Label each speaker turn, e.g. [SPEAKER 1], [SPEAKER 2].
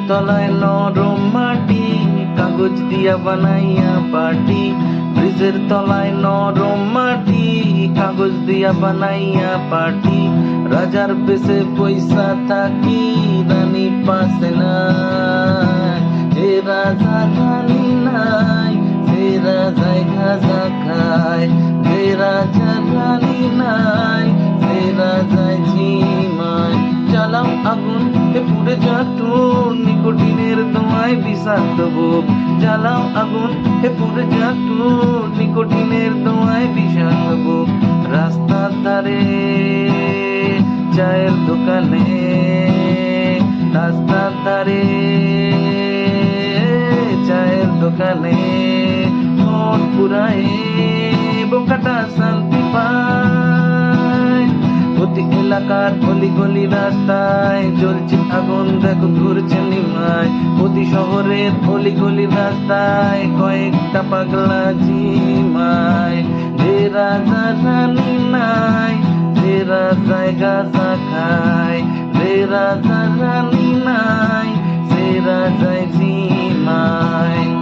[SPEAKER 1] তলায় নরম মাটি, কাগজ দিয়া বানাইয়া পাটি। ব্রিজের তলায় নরম মাটি, কাগজ দিয়া বানাইয়া পাটি। রাজার বেশে পয়সা থাকি, রানী পাশে নাই। যে রাজা রানী নাই, সে রাজায় গাঁজা খায়। যে রাজা রানী নাই, সে রাজায় ঝিমায়। জ্বালাও আগুন, এ পুড়ে যাটুন, নিকোটিনের ধোঁয়ায় বিষাক্ত বুক। জ্বালাও আগুন, এ পুড়ে যাটুন, নিকোটিনের ধোঁয়ায় বিষাক্ত বুক। রাস্তার ধারে চায়ের দোকানে, রাস্তার ধারে চায়ের দোকানে, মন পুরায়ে বোকাটা শান্তি পায়। প্রতি এলাকার গলি গলি রাস্তায় জ্বলছে আগুন, দেখো ঘুরছে নিমায়। প্রতি শহরের গলি গলি রাস্তায় কয়েকটা পাগলা ঝিমায়। যে রাজা রানী নাই, যে রাজায় গাঁজা খায়। যে রাজা রানী নাই, সে রাজায় ঝিমায়।